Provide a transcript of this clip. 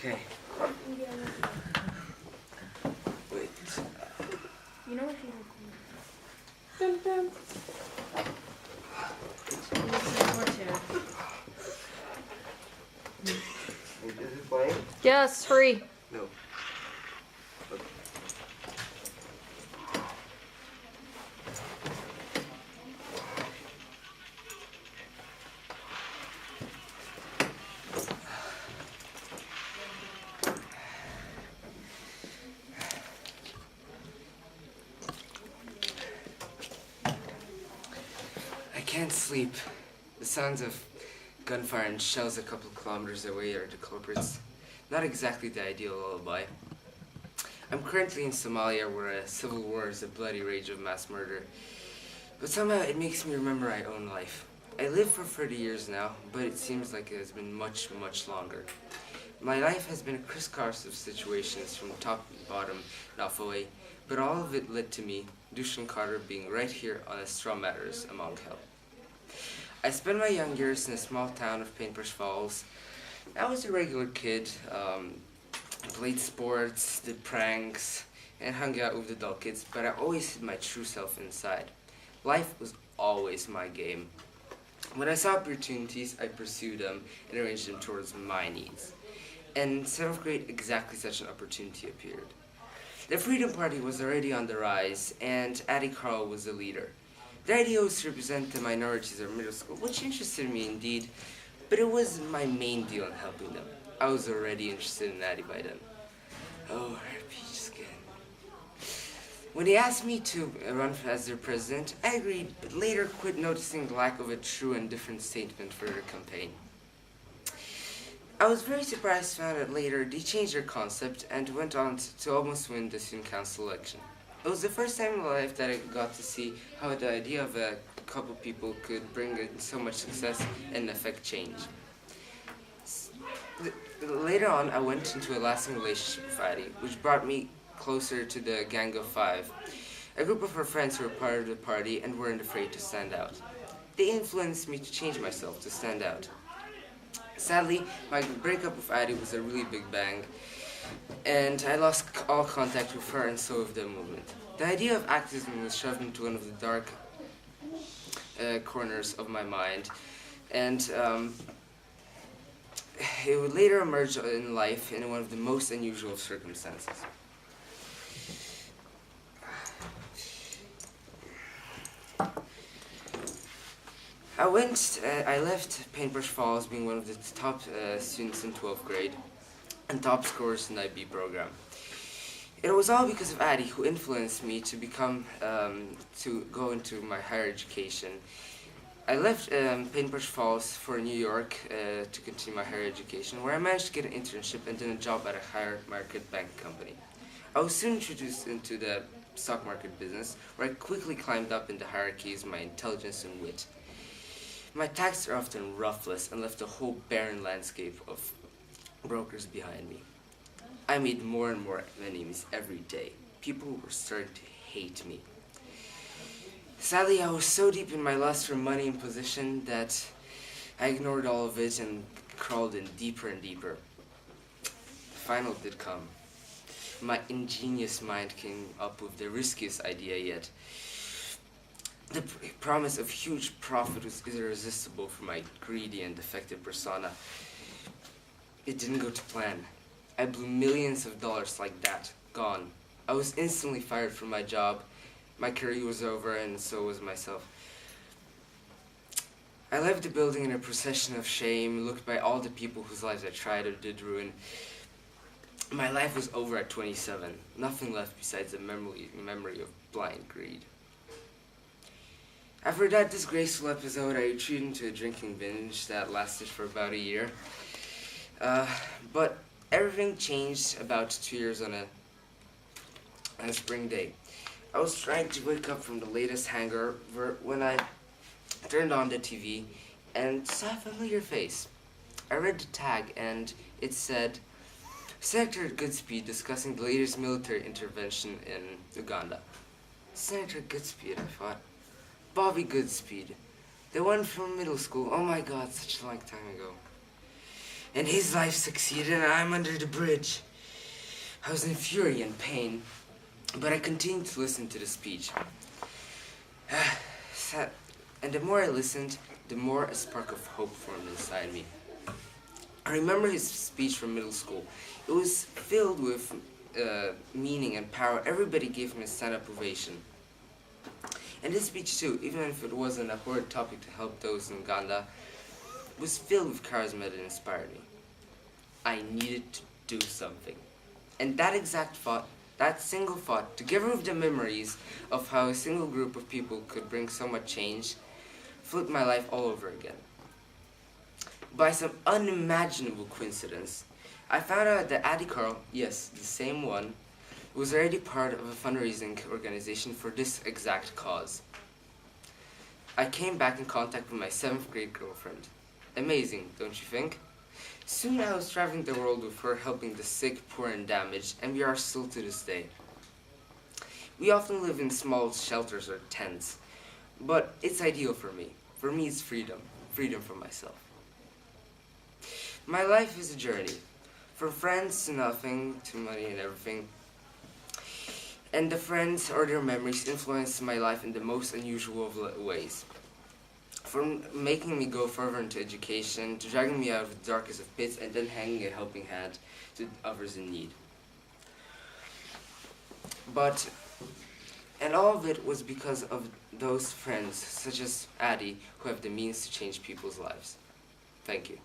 Okay. Wait. You know if you Dun, dun. You need some more too. Is it playing? Yes, free. No. Okay. I can't sleep. The sounds of gunfire and shells a couple of kilometers away are the culprits. Not exactly the ideal lullaby. I'm currently in Somalia where a civil war is a bloody rage of mass murder. But somehow it makes me remember my own life. I lived for 30 years now, but it seems like it has been much, much longer. My life has been a crisscross of situations from top to bottom and off away, but all of it led to me, Dushan Carter, being right here on a straw matters among hell. I spent my young years in a small town of Paintbrush Falls. I was a regular kid, played sports, did pranks, and hung out with adult kids, but I always hid my true self inside. Life was always my game. When I saw opportunities, I pursued them and arranged them towards my needs. And in 7th grade, exactly such an opportunity appeared. The Freedom Party was already on the rise, and Addie Carl was the leader. The idea was to represent the minorities of middle school, which interested me indeed, but it wasn't my main deal in helping them. I was already interested in Addie by then. Oh, her peach skin. When they asked me to run as their president, I agreed, but later quit noticing the lack of a true and different statement for their campaign. I was very surprised to find out later they changed their concept and went on to almost win the student council election. It was the first time in my life that I got to see how the idea of a couple people could bring in so much success and affect change. Later on, I went into a lasting relationship with Addie, which brought me closer to the Gang of Five, a group of her friends who were part of the party and weren't afraid to stand out. They influenced me to change myself, to stand out. Sadly, my breakup with Addie was a really big bang, and I lost all contact with her and so with the movement. The idea of activism was shoved into one of the dark corners of my mind, and it would later emerge in life in one of the most unusual of circumstances. I left Paintbrush Falls being one of the top students in 12th grade and top scorers in the IB program. It was all because of Addie, who influenced me to go into my higher education. I left Paintbrush Falls for New York to continue my higher education, where I managed to get an internship and then a job at a higher market bank company. I was soon introduced into the stock market business, where I quickly climbed up in the hierarchies of my intelligence and wit. My attacks are often ruthless and left a whole barren landscape of brokers behind me. I made more and more enemies every day. People were starting to hate me. Sadly, I was so deep in my lust for money and position that I ignored all of it and crawled in deeper and deeper. The final did come. My ingenious mind came up with the riskiest idea yet. The promise of huge profit was irresistible for my greedy and defective persona. It didn't go to plan. I blew millions of dollars like that, gone. I was instantly fired from my job. My career was over, and so was myself. I left the building in a procession of shame, looked by all the people whose lives I tried or did ruin. My life was over at 27. Nothing left besides a memory of blind greed. After that disgraceful episode, I retreated into a drinking binge that lasted for about a year. But everything changed about 2 years on a spring day. I was trying to wake up from the latest hangover when I turned on the TV and saw a familiar face. I read the tag and it said, Senator Goodspeed discussing the latest military intervention in Uganda. Senator Goodspeed, I thought. Bobby Goodspeed. The one from middle school. Oh my god, such a long time ago. And his life succeeded and I'm under the bridge. I was in fury and pain, but I continued to listen to the speech. And the more I listened, the more a spark of hope formed inside me. I remember his speech from middle school. It was filled with meaning and power. Everybody gave him a stand-up ovation. And this speech too, even if it wasn't a horrid topic to help those in Uganda, was filled with charisma that inspired me. I needed to do something. And that exact thought, that single thought, together with the memories of how a single group of people could bring so much change, flipped my life all over again. By some unimaginable coincidence, I found out that Addy Carl, yes, the same one, was already part of a fundraising organization for this exact cause. I came back in contact with my 7th grade girlfriend. Amazing, don't you think? Soon I was traveling the world with her, helping the sick, poor, and damaged, and we are still to this day. We often live in small shelters or tents, but it's ideal for me. For me, it's freedom. Freedom for myself. My life is a journey, from friends to nothing, to money and everything. And the friends or their memories influenced my life in the most unusual of ways. From making me go further into education, to dragging me out of the darkest of pits, and then hanging a helping hand to others in need. And all of it was because of those friends, such as Addy, who have the means to change people's lives. Thank you.